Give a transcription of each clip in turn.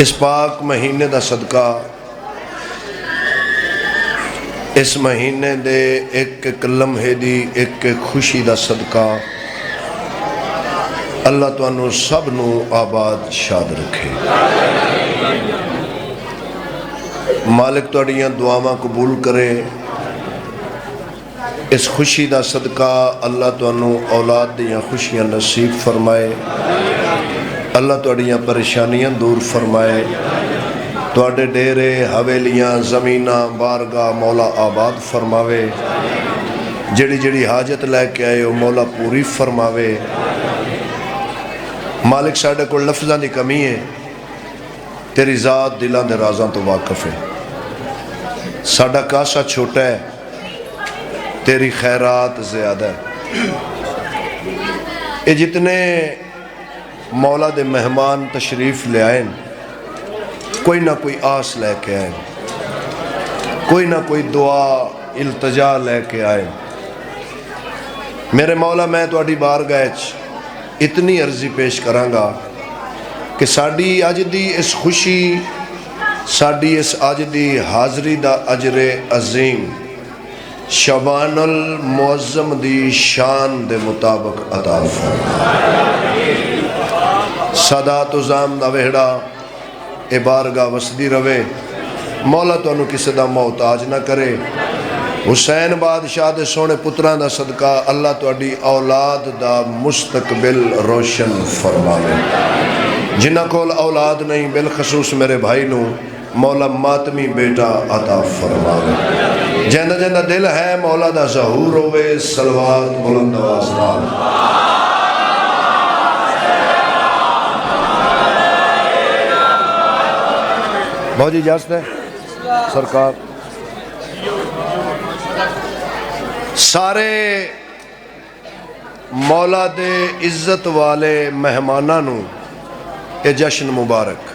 اس پاک مہینے دا صدقہ اس مہینے دے ایک ایک لمحے دی ایک ایک خوشی دا صدقہ اللہ تانوں سب نو آباد شاد رکھے۔ مالک تہاڈیاں دعاواں قبول کرے۔ اس خوشی دا صدقہ اللہ تانوں اولاد دیاں خوشیاں نصیب فرمائے۔ اللہ تہاڈیاں پریشانیاں دور فرمائے۔ تہاڈے ڈیرے حویلیاں زمیناں بارگاہ مولا آباد فرماوے۔ جڑی جڑی حاجت لے کے آئے ہو مولا پوری فرماوے۔ مالک ساڈے کو لفظاں دی کمی ہے، تیری ذات دلاں دے رازاں تو واقف ہے۔ ساڈا کاسا چھوٹا ہے، تیری خیرات زیادہ ہے۔ یہ جتنے مولا دے مہمان تشریف لے آئیں، کوئی نہ کوئی آس لے کے آئیں، کوئی نہ کوئی دعا التجا لے کے آئیں۔ میرے مولا میں تہاڈی بارگاہ اتنی عرضی پیش کرانگا کہ ساڈی اج دی اس خوشی، ساڈی اس اج دی حاضری دا اجر عظیم شبان المعظم دی شان دے مطابق عطا فرمائے۔ سادات و زام دا وہڑا اے بارگاہ وسدی روے، مولا تانوں کسے دا محتاج نہ کرے۔ حسین بادشاہ دے سونے پتران دا صدقہ اللہ تہاڈی اولاد دا مستقبل روشن فرماوے۔ جنہ کول اولاد نہیں بالخصوص میرے بھائی نو مولا ماتمی بیٹا عطا فرماوے۔ جیندہ جیندہ دل ہے مولا دا ظہور ہوئے، صلوات بلند آواز نال۔ بہت جی اجازت ہے سرکار۔ سارے مولا دے عزت والے مہماناں نو اے جشن مبارک۔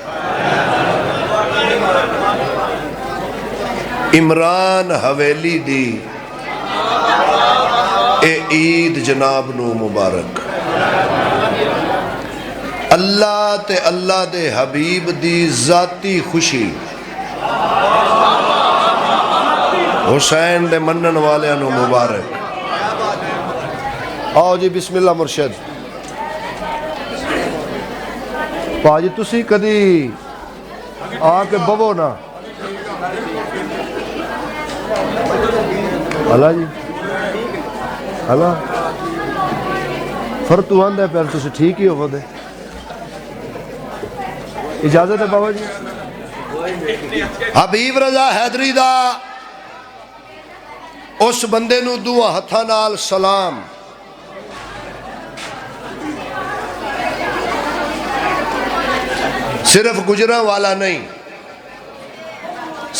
عمران حویلی دی اے عید جناب نو مبارک۔ اللہ تے اللہ دے حبیب دی ذاتی خوشی، حسین دے منن والے انو مبارک۔ آؤ جی بسم اللہ مرشد۔ پاجی تسی کدی آکے ببو نا۔ اللہ جی اللہ فرتو آندہ ہے پیر تسی ٹھیک ہی ہو دے۔ اجازت ہے بابا جی۔ حبیب رضا حیدری دا اس بندے نو دعا ہتھا نال سلام۔ صرف گجرہ والا نہیں،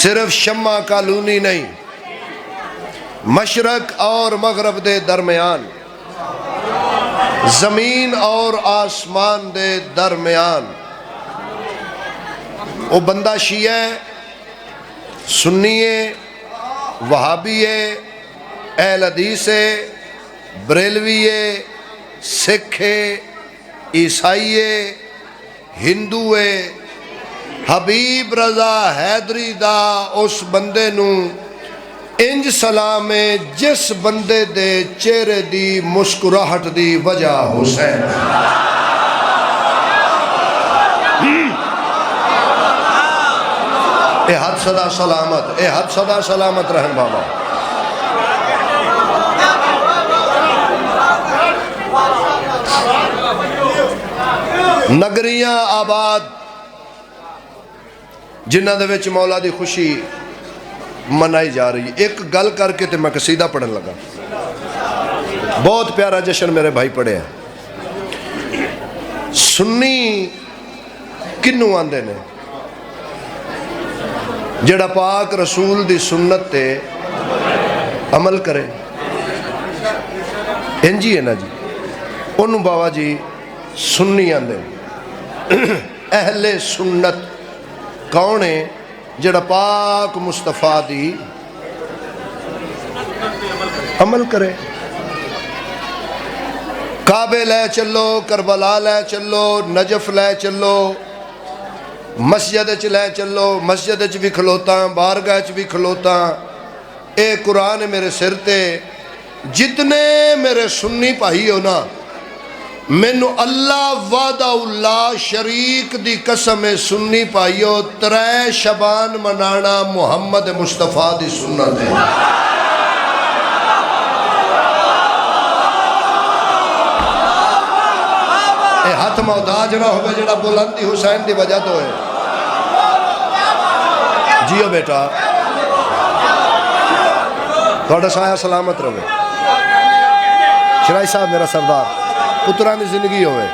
صرف شمع کالونی نہیں، مشرق اور مغرب دے درمیان، زمین اور آسمان دے درمیان وہ بندہ شیعہ، سنیے، وہابیے، اہل حدیثے، بریلویے، سکھے، عیسائیے، ہندوے، حبیب رضا حیدری دا اس بندے نو انج سلامے جس بندے دے چہرے دی مسکراہٹ دی وجہ حسین۔ اے حد صدا سلامت، اے حد صدا سلامت رہن بابا۔ نگریاں آباد جنہ دے وچ مولا دی خوشی منائی جا رہی۔ ایک گل کر کے تے میں قصیدہ پڑھن لگا، بہت پیارا جشن میرے بھائی پڑھے ہیں۔ سنی کنوں آندے نے جڑا پاک رسول دی سنت تے عمل کرے، انجی ہے نا جی، انہوں بابا جی سنی آندے۔ اہل سنت کون ہے؟ جڑا پاک مصطفیٰ دی عمل کرے۔ کعبے لے چلو، کربلا لے چلو، نجف لے چلو، مسجد چ لے چلو، مسجد چ بھی کھلوتا، بارگاہ چ بھی کھلوتا، اے قرآن میرے سر تے جتنے میرے سنی بھائی ہو نا، مینو اللہ وعدہ اللہ شریک دی قسم سنی پائیو 3 شبان منانا محمد مصطفیٰ دی سنت ہے۔ اے ہاتھ محتاج نہ ہوئے جڑا بلندی حسین دی وجہ تو ہے۔ جیو بیٹا، تھوڑا سایہ سلامت رہے۔ شرائی صاحب میرا سردار، پترانی زندگی ہوئے۔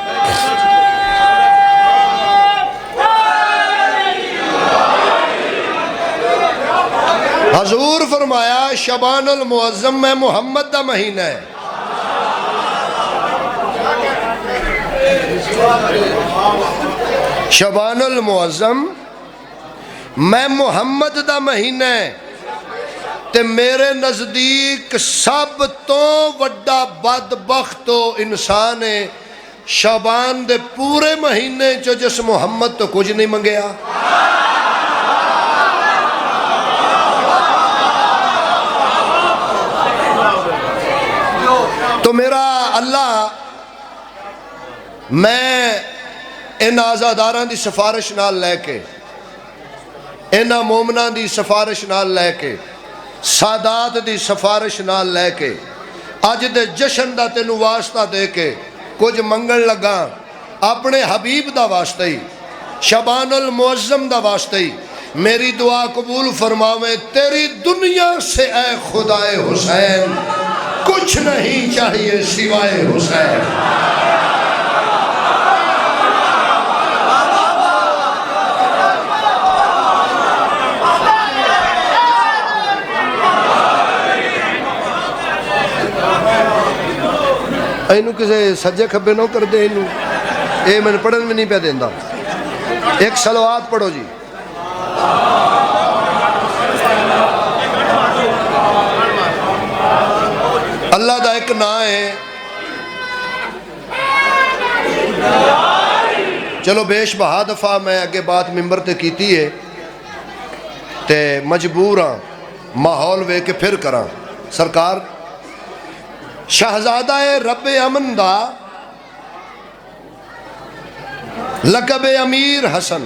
حضور فرمایا شبان المعظم میں محمد دا مہینہ ہے۔ شبان المعظم میں محمد دا مہینہ ہے تے میرے نزدیک سب تو وڈا بدبخت انسان ہے شعبان دے پورے مہینے جو جس محمد تو کچھ نہیں منگیا۔ تو میرا اللہ، میں ان آزاداراں دی سفارش نال لے کے، انہاں مومناں دی سفارش نال لے کے، سادات دی سفارش نال لے کے، اج دے جشن دا تینوں واسطہ دے کے کچھ منگن لگا اپنے حبیب دا واسطہ ہی، شبان المعظم دا واسطہ ہی۔ میری دعا قبول فرماویں، تیری دنیا سے اے خدائے حسین کچھ نہیں چاہیے سوائے حسین۔ اینو کسے سجے کھبے نہ کر دے، اینو اے میں نے پڑھن میں نہیں پہ دیندہ۔ ایک صلوات پڑھو جی۔ اللہ دا ایک نا ہے، چلو بیش بہا دفعہ میں اگے بات ممبر تے کیتی ہے تے مجبور ہاں ماحول وے کے پھر کراں۔ سرکار شہزادہ رب امن دا لقب امیر حسن،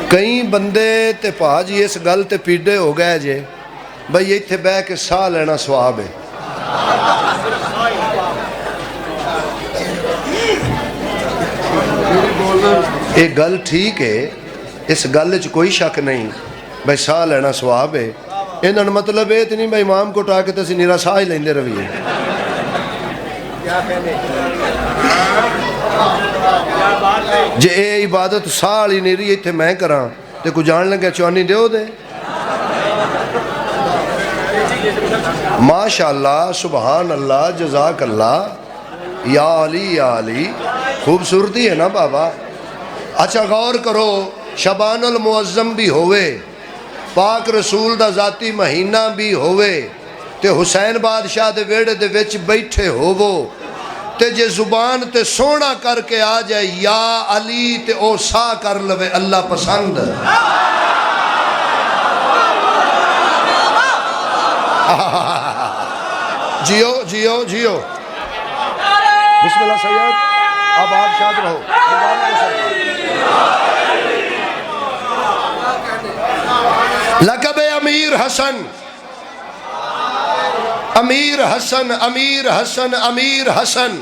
کئی بندے تے پاجی اس گل تے پیڑے ہو گئے جے بھئی یہ تھے بے کے ساہ لینا سواب ہے۔ ایک گل ٹھیک ہے، اس گل چ کوئی شک نہیں بھئی ساہ لینا سواب ہے، انہاں مطلب ہے اتنی بھئی امام کو ٹا کے تسی نیرا ساہ ہی لیندے رویے۔ جے اے عبادت ساہ لی نیری ایتھے میں کراں تے کو جان لگے چوانی دیو دے۔ ماشاءاللہ، سبحان اللہ، جزاک اللہ، یا علی یا علی، خوبصورتی ہے نا بابا۔ اچھا غور کرو، شبان المعظم بھی ہوئے، پاک رسول دا ذاتی مہینہ بھی ہوئے تے حسین بادشاہ دے ویڑے دے وچ بیٹھے ہووو تے جے زبان تے سونا کر کے آ جائے یا علی تے او سا کر لوے اللہ پسند۔ جیو جیو جیو، بسم اللہ سید، اب آپ شاد رہو۔ لقب امیر حسن، امیر حسن، امیر حسن، امیر حسن۔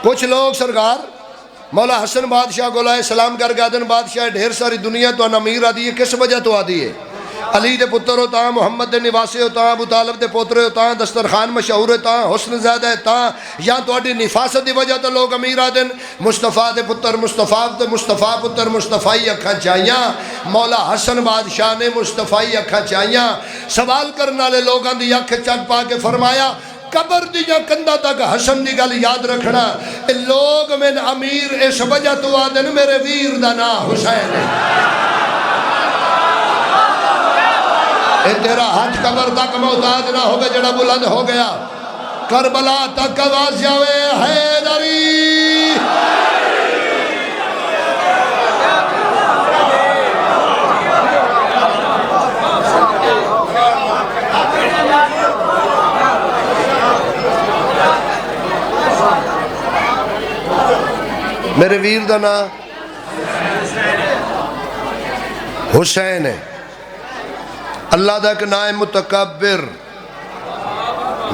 کچھ لوگ سرکار مولا حسن بادشاہ کو لائے سلام کر کے آدن بادشاہ ڈھیر ساری دنیا تو ان امیر آدھی ہے، کس وجہ تو آدھی ہے؟ علی دے پتر ہوتا ہاں، محمد دے نواسے ہوتا ہاں، ابو طالب دے پوترے ہوتا ہاں، دسترخان مشہور ہوتا ہاں، حسن زیادہ ہوتا ہاں، یا تو اڈی نفاست دی وجہ تو لوگ امیر آدن۔ مصطفیٰ دے پتر مصطفیٰ دے مصطفیٰ پتر مصطفیٰ اکھاں چاہیاں، مولا حسن بادشاہ نے مصطفیٰ اکھاں چاہیاں۔ سوال کرنا لے لوگاں دی اکھ چک پا کے فرمایا قبر دیاں کندہ تک حسن دی گل یاد رکھنا، لوگ میں امیر اس وجہ تو آدن میرے ویر دا نا حسین ہے۔ اے تیرا ہاتھ قبر تک محتاج نہ ہوگے جڑا بلند ہو گیا، کربلا تک آواز جاوے حیدری۔ میرے ویر دا نام حسین ہے. اللہ دا ایک نام ہے متکبر،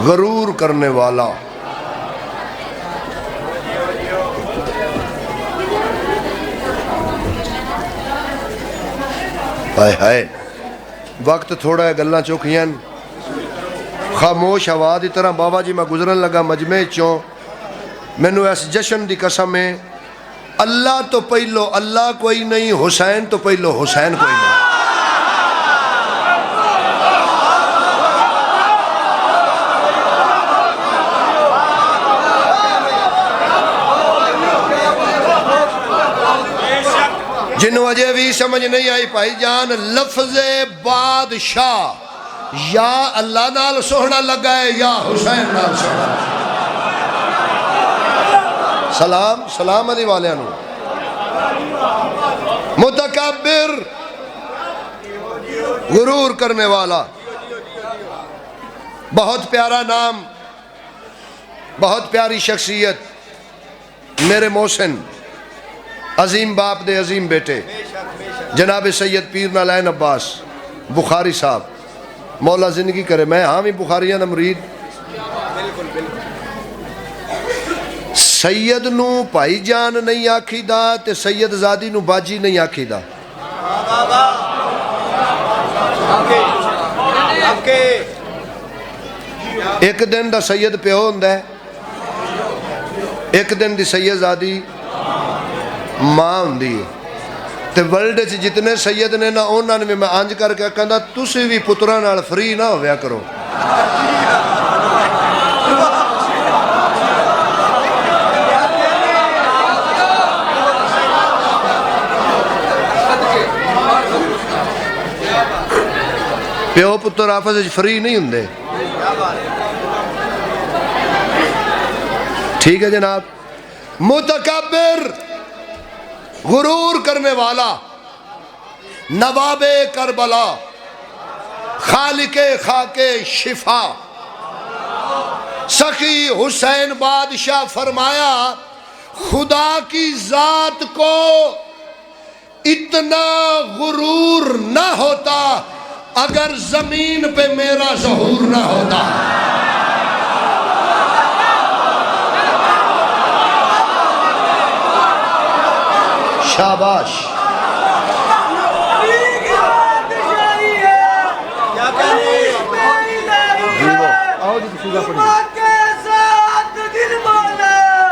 غرور کرنے والا. ہائے ہائے وقت تھوڑا ہے، گلاں چوکھیاں خاموش ہوا دی طرح. بابا جی میں گزرن لگا مجمع چوں، مینوں اس جشن دی قسم ہے اللہ تو پہلو اللہ کوئی نہیں، حسین تو پہلو حسین کوئی نہیں. جنہوں اجے بھی سمجھ نہیں آئی بھائی جان، لفظ بادشاہ یا اللہ نال سوہنا لگا ہے یا حسین نال سوہنا. سلام علی والے نو. متکبر، غرور کرنے والا. بہت پیارا نام، بہت پیاری شخصیت. میرے محسن عظیم باپ دے عظیم بیٹے جناب سید پیر نالائن عباس بخاری صاحب، مولا زندگی کرے. میں ہاں بھی بخاریاں دا مرید. سید نو بھائی جان نہیں آکھی دا تے سید زادی نو باجی نہیں آکھی دا. ایک دن دا سید پیو ہوندہ ہے، ایک دن دی سید زادی ماں ہوندی ہے. تے ورلڈ چ جتنے سید نے نا انہاں نے میں آنج کر کے کہندا تسی بھی پتراں نال فری نہ ہویا کرو. پیو پتر آپس وچ فری نہیں ہوندے. ٹھیک ہے جناب. متکبر، غرور کرنے والا. نواب کربلا، خالق خاک شفا، سخی حسین بادشاہ فرمایا خدا کی ذات کو اتنا غرور نہ ہوتا اگر زمین پہ میرا ظہور نہ ہوتا. شاباش.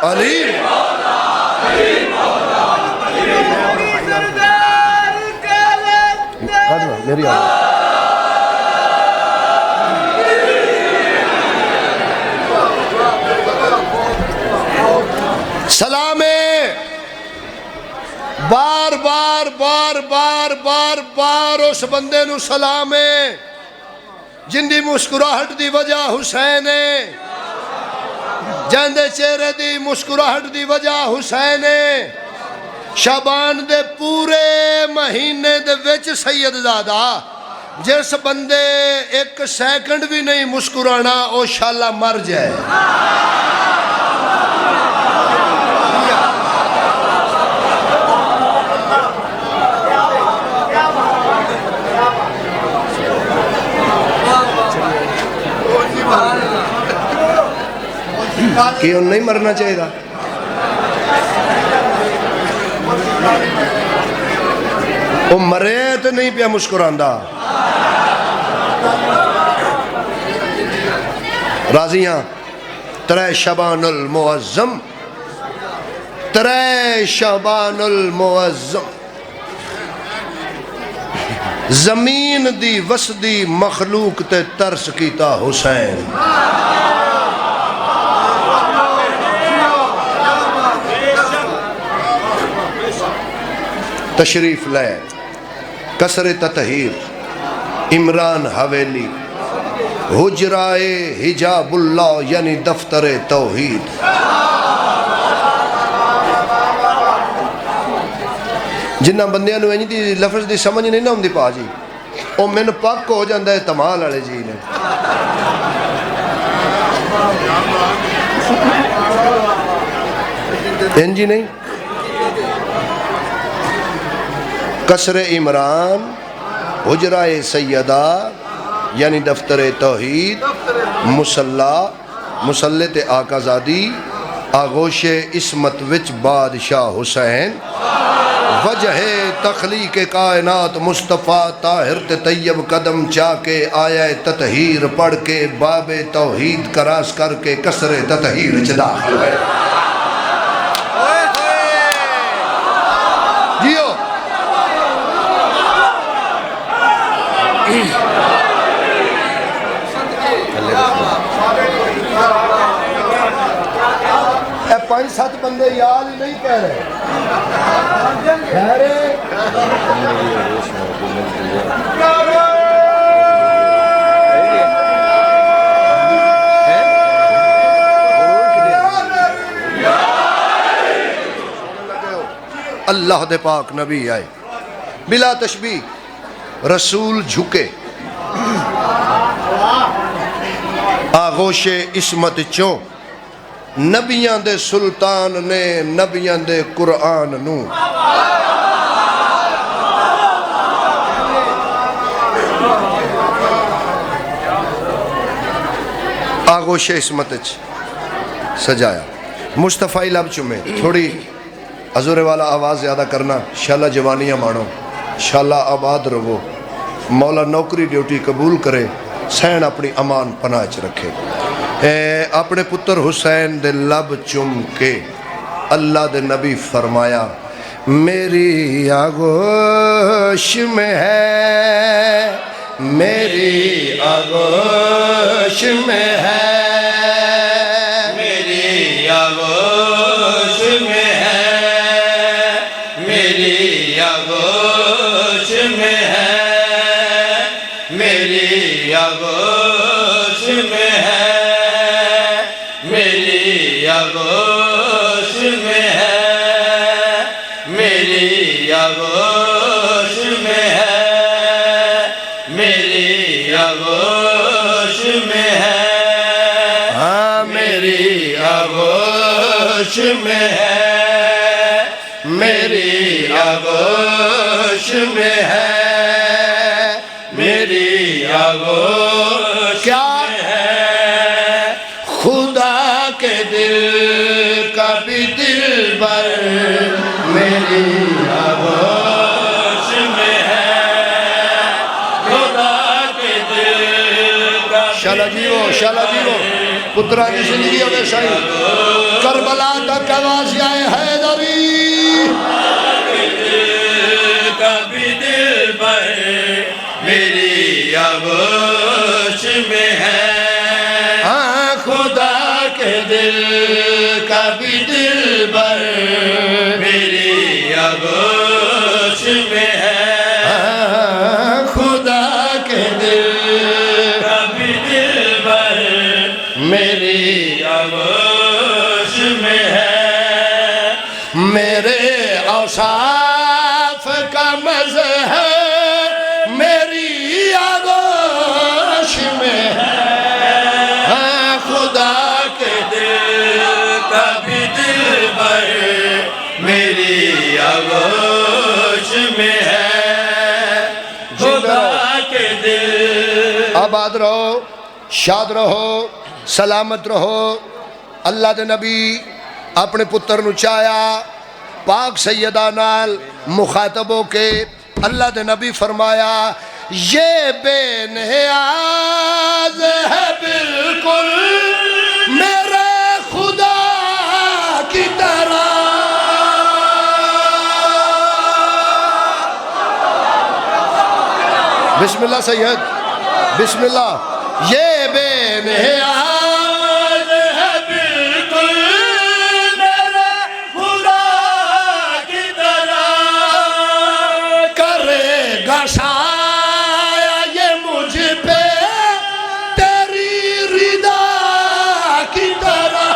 علی میری سلام ہے. بار بار بار بار بار بار اس بندے نو سلام ہے جن دی مسکراہٹ دی وجہ حسین ہے، جن دے چہرے دی مسکراہٹ دی وجہ حسین ہے. شعبان دے پورے مہینے دے وچ سید زادہ جس بندے ایک سیکنڈ بھی نہیں مسکرانا او شالا مر جائے. کہ ان نہیں مرنا چاہیے گا. وہ مرے تو نہیں پیا مسکراندہ. راضیاں ترے شعبان المعظم، ترے شعبان المعظم زمین دی وسدی مخلوق تے ترس کیتا حسین. تشریف لائے قصر تطہیر عمران حویلی حجرائے حجاب اللہ یعنی دفتر توحید. جنہ بندیاں نو انج دی لفظ دی سمجھ نہیں نہ ہوندی پا جی او من پاک ہو جاندہ ہے تمال والے جی نے. انجی نہیں قصر عمران، حجرہ سیدہ یعنی دفتر توحید، مسلح تے آقا زادی، آغوش عصمت وچ بادشاہ حسین، وجہ تخلیق کائنات مصطفیٰ طاہر تے طیب قدم چا کے آیا تطہیر پڑھ کے باب توحید کراس کر کے قصر تطہیر چ داخل ہے۔ جیو اے 5-7 بندے یاد ہی نہیں کہہ رہے خیرے اللہ دے پاک نبی آئے بلا تشبیہ، رسول جھکے، آغوش عصمت چوں، نبیاں دے سلطان نے نبیاں دے قرآن نو، آغوش عصمت سجایا، مصطفیٰ لب چمے، تھوڑی حضور والا آواز زیادہ کرنا، انشاءاللہ جوانیاں مانو، انشاءاللہ آباد رہو، مولا نوکری ڈیوٹی قبول کرے، سین اپنی امان پناہ چ رکھے۔ اپنے پتر حسین دے لب چم کے اللہ دے نبی فرمایا میری آغوش میں ہے، میری آغوش میں ہے، میری آغوش میں ہے، میری آغوش میں ہے، میری آغوش میں ہے، میری آغوش میں ہے، میری آغوش میں ہے، میری آغوش میں ہے، ہاں میری آغوش میں ہے، میری آغوش میں ہے، میری آغوش میں ہے، خدا کے دل کا بھی دل بر میری آغوش میں ہے، خدا کے دل کا شالا جیو پترہ کی زندگی ہوئے شاہی کربلا تک آواز آئے حیدری، خدا کے دل کا بھی دل بر میری آغوش میں ہے، ہاں خدا کے دل کا بھی دل بر میری آغوش میں ہے، ہاں خدا کے دل کا بھی دل بر میری آغوش میں ہے، میرے اوصاف کا مظہر میری آغوش میں ہے، ہاں خدا کے دل کا بھی دل بر میری آغوش میں ہے، خدا کے دل۔ آباد رہو، شاد رہو، سلامت رہو۔ اللہ دے نبی اپنے پتر نو چایا پاک سیدہ نال مخاطب ہو کے اللہ دے نبی فرمایا یہ بے نیاز ہے بالکل میرے خدا کی طرح، بسم اللہ سید، بسم اللہ، یہ بے نیاز ہے بالکل میرے خدا کی طرح، کرے گا سایہ یہ مجھ پہ تیری رضا کی طرح،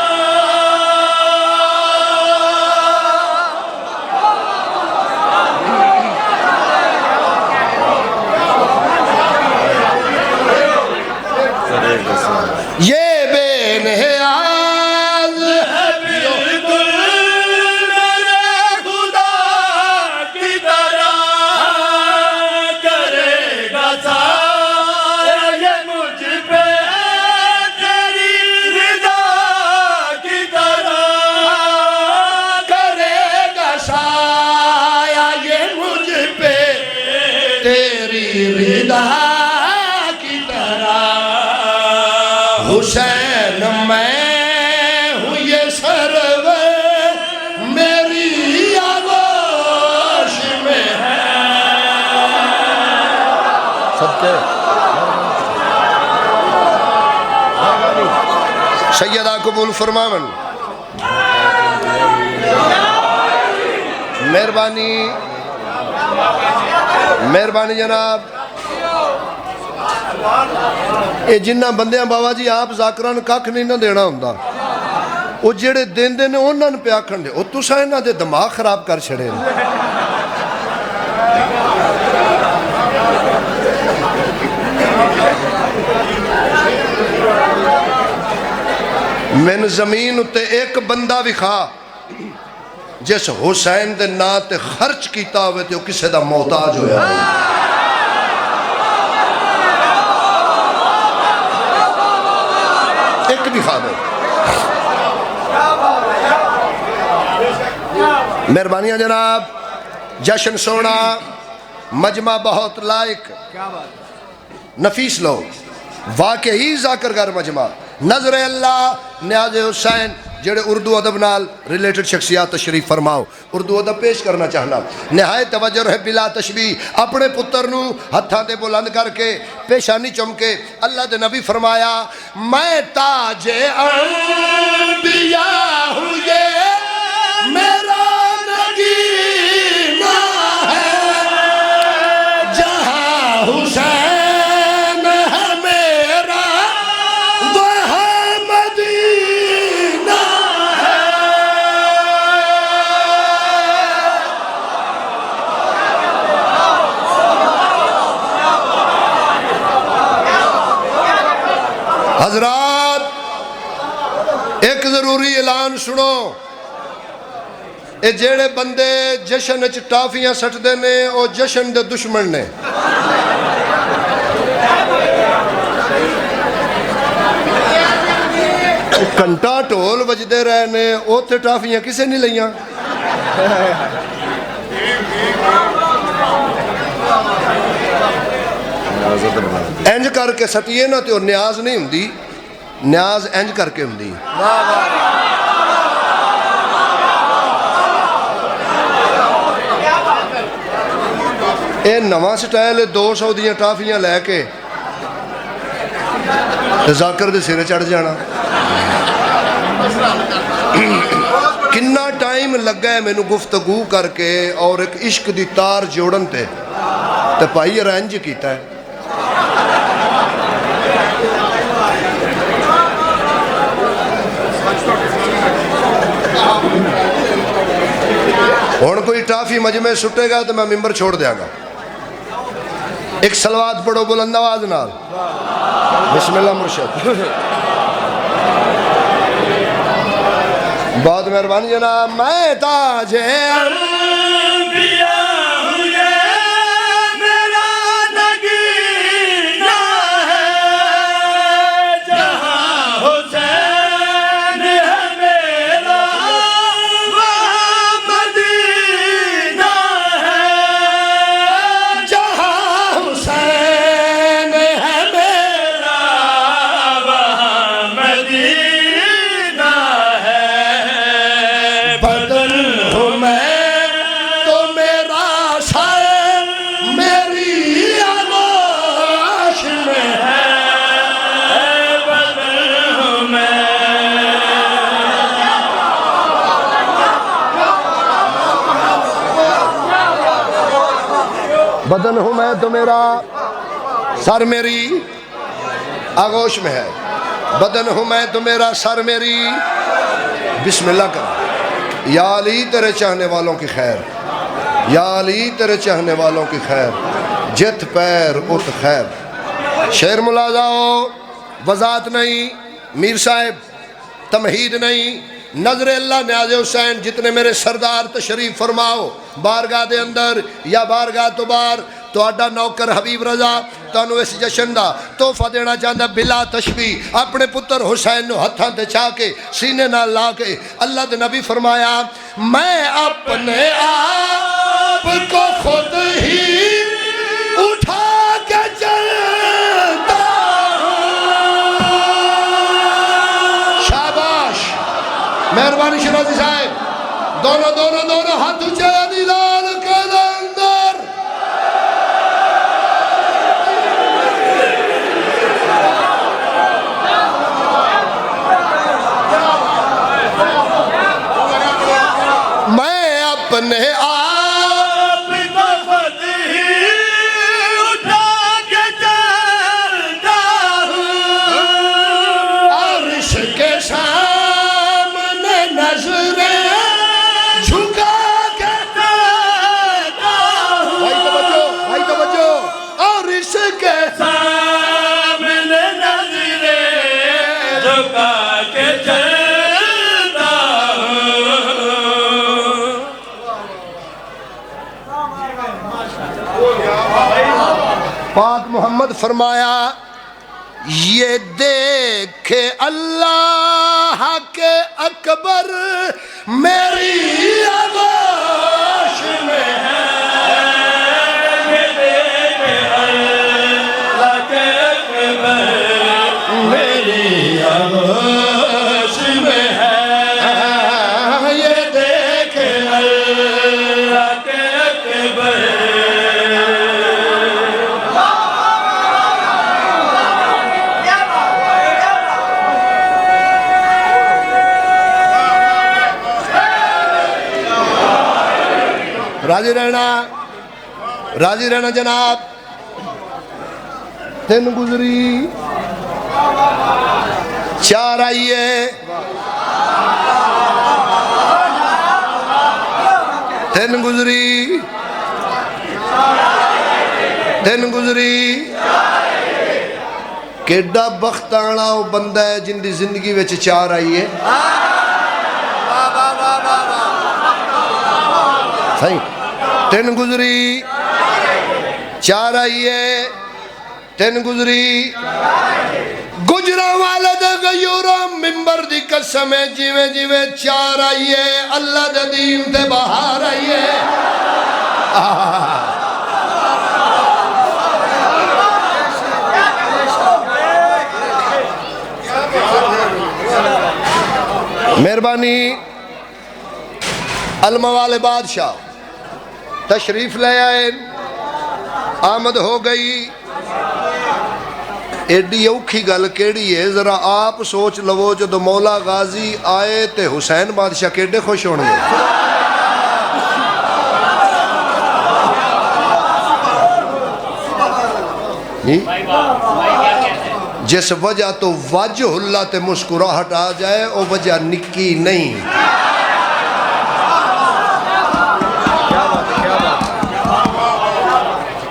یہ بے نیاز ہے بالکل میرے خدا کی طرح، حسین میں ہوں یہ سرور میری آغوش میں ہے. سب کے سیدہ قبول فرماون. مہربانی مہربانی جناب. یہ جنہ بندیاں بابا جی آپ ذاکران کاکھ نہیں نہ دینا ہوندہ وہ جڑے دین دے نے انہاں نے پیا کھنڈے وہ تسا انہاں دے دماغ خراب کر چھڑے. میں زمین اتے ایک بندہ وکھا جس حسین دے نا تے خرچ کیتا ہوئے تے وہ کسے دا محتاج ہویا. ایک دکھا دو. مہربانیاں جناب. جشن سونا مجمع بہت لائق نفیس لوگ واقعی ذاکرگر مجمع. نظر اللہ نیاز حسین جڑے اردو ادب نال ریلیٹڈ شخصیات تشریف فرماؤ. اردو ادب پیش کرنا چاہنا. نہایت توجہ ہے بلا تشبیہ. اپنے پتر نو ہتھاں تے بلند کر کے پیشانی چمکے اللہ دے نبی فرمایا میں تاج انبیاء ہوں یہ میرا نگینہ ہے. جہاں حسین ہے میرا وہاں مدینہ ہے. حضرات ایک ضروری اعلان سنو. اے جیڑے بندے جشن اچ ٹافیاں سٹ دے نے او جشن دے دشمن نے. کنٹا ٹول وجدے رہے نے او تے ٹافیاں کسے نہیں لئیاں. انج کر کے سٹیے نا تو نیاز نہیں ہوندی. نیاز انج کر کے ہوندی. اے نواں سٹائل 200 دیاں ٹافیاں لے کے ذاکر دے سرے چڑھ جانا. کنا ٹائم لگا ہے میں نو گفتگو کر کے اور ایک عشق دی تار جوڑن تے پائی رنج کیتا ہے. ہون کوئی ٹافی مجمع سٹے گا تو میں ممبر چھوڑ دیا گا. ایک سلوات پڑھو بلند آواز نال. بسم اللہ مرشد. بہت مہربانی جناب. میں تاج انبیاء ہوں یہ میرا نگینہ ہے. جہاں حسین ہے میرا وہاں مدینہ ہے. جہاں حسین ہے میرا وہاں مدینہ ہے. بدل ہوں میں تو میرا سر میری آغوش میں ہے. بدل ہوں میں. بدن ہوں میں تو میرا سر میری آغوش میں ہے. بدن ہوں میں تو میرا سر میری. بسم اللہ کر. یا علی تیرے چاہنے والوں کی خیر. یا علی تیرے چاہنے والوں کی خیر. جت پیر اٹھ خیر. شعر ملازہ ہو وضاحت نہیں میر صاحب تمہید نہیں. نظر اللہ نیاز حسین جتنے میرے سردار تشریف فرماؤ بارگاہ دے اندر یا بارگاہ تو بار تو آڈا نوکر حبیب رضا تانو اس جشن دا تحفہ دینا چاہتا بلا تشبیہ. اپنے پتر حسین نو ہتھاں تے چاہ کے سینے نہ لا کے اللہ دے نبی فرمایا میں اپنے آپ کو خود ہی اٹھا کے چلتا ہوں. مہربانی شرازی صاحب دونوں ہاتھ اونچے علی لال کے اندر میں اپنے آپ کو خود ہی اٹھا کے چلتا ہوں عرش کے سامنے نظریں جھکا کے چلتا ہوں بھائی توجہ عرش کے سامنے نظریں جھکا کے چلتا پاک محمد فرمایا یہ دیکھے اللہ کے اکبر میری آغوش میں ہے یہ دیکھے اللہ کے اکبر میری آغوش میں ہے یہ دیکھے اللہ کے اکبر راضی رہنا جناب تین گزری چار آئیے تین گزری کیڈا بختانا وہ بندہ ہے جن دی زندگی وچ چار آئیے صحیح تین گزری چار آئیے تین گزری گجرا والد غیورا ممبر دی قسم ہے جیویں چار آئیے اللہ دے دین تے باہر آئیے مہربانی علمہ والے بادشاہ تشریف لے آئے آمد ہو گئی ایڈی اوکھی گل کیڑی ہے ذرا آپ سوچ لو جدو مولا غازی آئے تے حسین بادشاہ کیڑے خوش ہونے جس وجہ تو وجہ اللہ تے مسکراہٹ آ جائے وہ وجہ نکی نہیں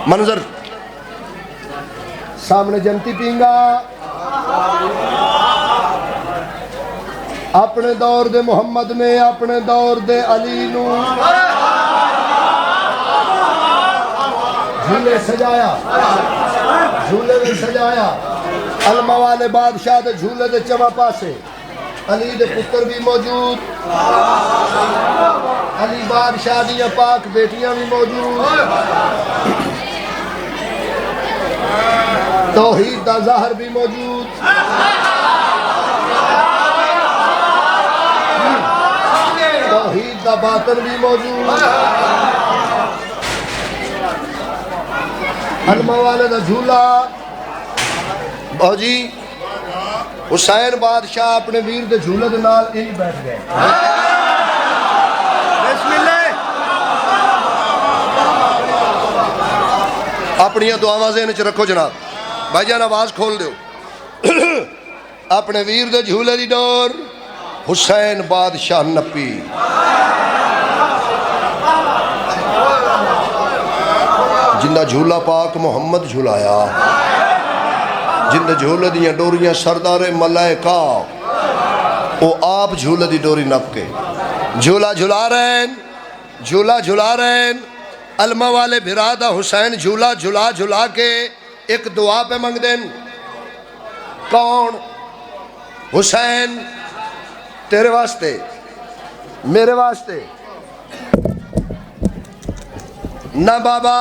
منظر سامنے جنتی پینگا اپنے دور دے محمد نے اپنے دور دے علی نو جھولے سجایا علمہ والے بادشاہ دے جھولے دے چما پاسے علی دے پتر بھی موجود علی بادشاہ دیا پاک بیٹیاں بھی موجود توحید دا ظاہر بھی موجود توحید دا باطن بھی موجود علمہ والے دا جھولا بہجی حسین بادشاہ اپنے ویر دے جھولے دے نال انہی بیٹھ گئے بسم اللہ اپنی دعاواں ذہن وچ رکھو جناب بھائی جان آواز کھول دیو اپنے ویر دے جھولے دی ڈور حسین بادشاہ نپی جندہ جھولا پاک محمد جھولایا جندہ جھولے دیاں ڈوریاں سردار ملائکہ او آپ جھولے دی ڈوری نپ کے جھولا جھلا رہے ہیں علمہ والے بھرادہ حسین جھولا جھلا کے ایک دعا پہ منگ دیں کون حسین تیرے واسطے میرے واسطے نہ بابا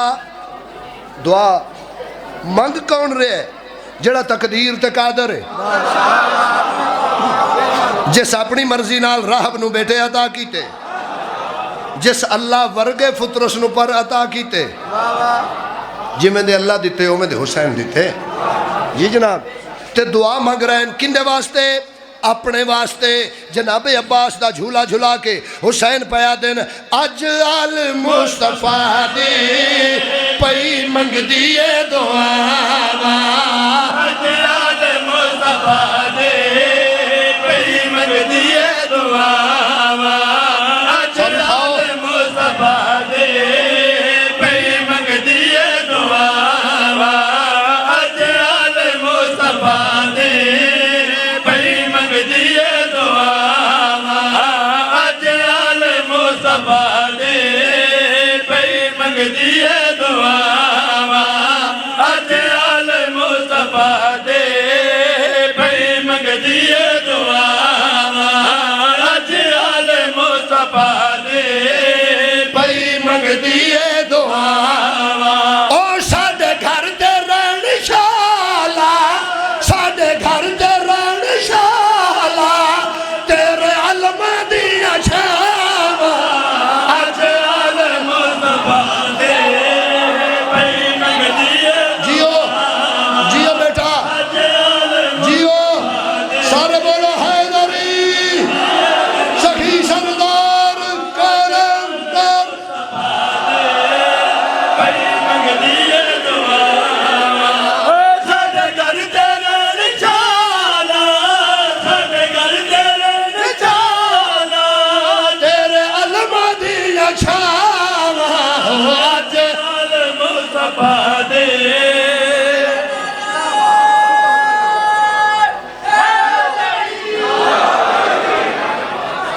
دعا منگ کون رہے جڑا تقدیر تے قادر ہے جس اپنی مرضی نال راہب نو بیٹے عطا کیتے، جس اللہ ورگے فطرس نو پر عطا کیتے، جی میں دے اللہ دیتے ہو میں دے حسین دیتے. جی جناب تے دعا مانگ رہے ہیں کندے واسطے؟ اپنے واسطے. جناب عباس دا جھولا جھولا کے حسین پیا دن اج آل مصطفیٰ دی پئی منگ دیے دعا، اج آل مصطفیٰ دی پئی منگ دیے دعا، اج آل مصطفیٰ دی پئی منگ دیے دعا، اج آل مصطفیٰ دی پئی منگ دیے دعا، اج آل مصطفیٰ دی پئی منگ دیے دعا، اج آل مصطفیٰ دی پئی منگ دیے دعا، اج آل مصطفیٰ دی پئی منگ دیے دعا. او ساڈے گھر دے رہن شالا، ساڈے گھر دے رہن شالا، تیرے علم دیاں چھاواں، اج آل مصطفیٰ دی پئی منگ دیے. جیو جیو بیٹا جیو، سارے بولو حیدری سخی سردار کلندر پئی منگ دیے دعا. ساڈے گھر تے رہن شالا، ساڈے گھر تے رہن شالا، تیرے علم دیاں چھاواں، اج آل مصطفیٰ دی.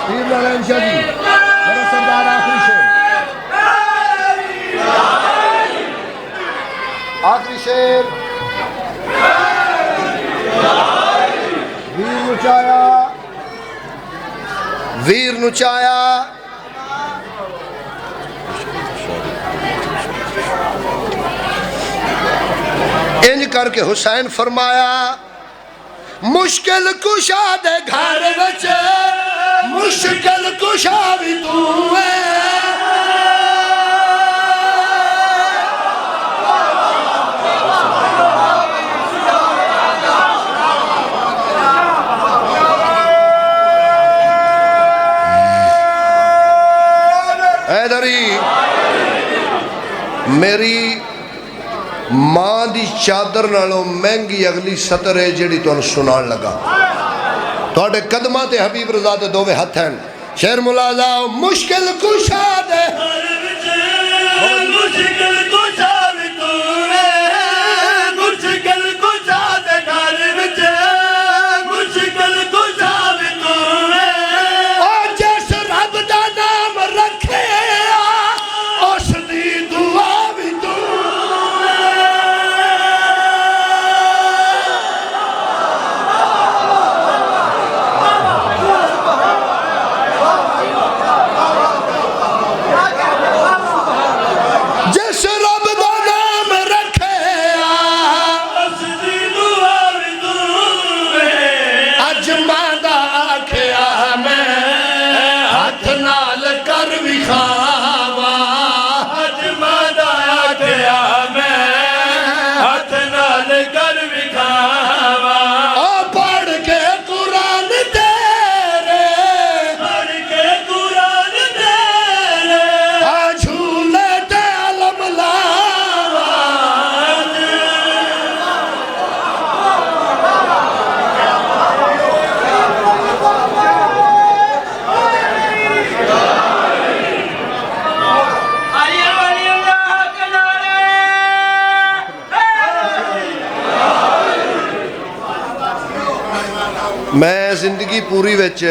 پیر نارائن شاہ جی میرا سردار آخری شیر، آخری شیر. ویر نو چایا، ویر نو چایا، انج کر کے حسین فرمایا مشکل کشا دے گھر وچ، مشکل کشا بھی تو ہے. حیدری میری ماں دی چادر نالوں مہنگی اگلی سطر ہے جیڑی تو سنان لگا. تواڈے قدماں تے حبیب رضا دے دوویں ہتھ ہیں. شیر ملازا مشکل کشا دے مشکل کشا بھی تو ہے، مشکل کشا دے گھر وچ، مشکل کشا بھی تو ہے. او جس رب دا نام رکھے اس دی دعا بھی تو جس رب دا نام رکھے اس دی دعا بھی تو ہے. اج ماں دا آکھیا میں ہاتھ نال کر وکھاواں، اج ماں دا آکھیا میں ہاتھ نال کر وکھاواں. او پڑھ کے قرآن تیرے، پڑھ کے قرآن تیرے، آ جھولے تے علم لاواں. میں زندگی پوری وچ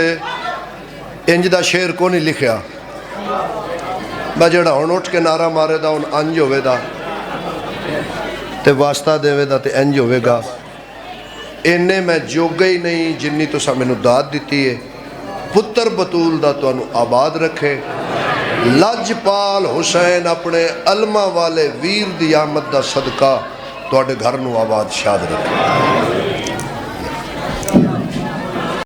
انج دا شعر کو نہیں لکھیا. میں جڑا ہن اٹھ کے نعرہ مارے دا ہن انج ہوئے دا تے واسطہ دے دا تے انج ہوئے گا. انہیں میں جوگا ہی نہیں جنی تو سا میں نو داد دیتی ہے. پتر بطول دا تو انو آباد رکھے. لجپال حسین اپنے علمہ والے ویر دی آمد دا صدقہ تو اڈے گھر نو آباد شاد رکھے.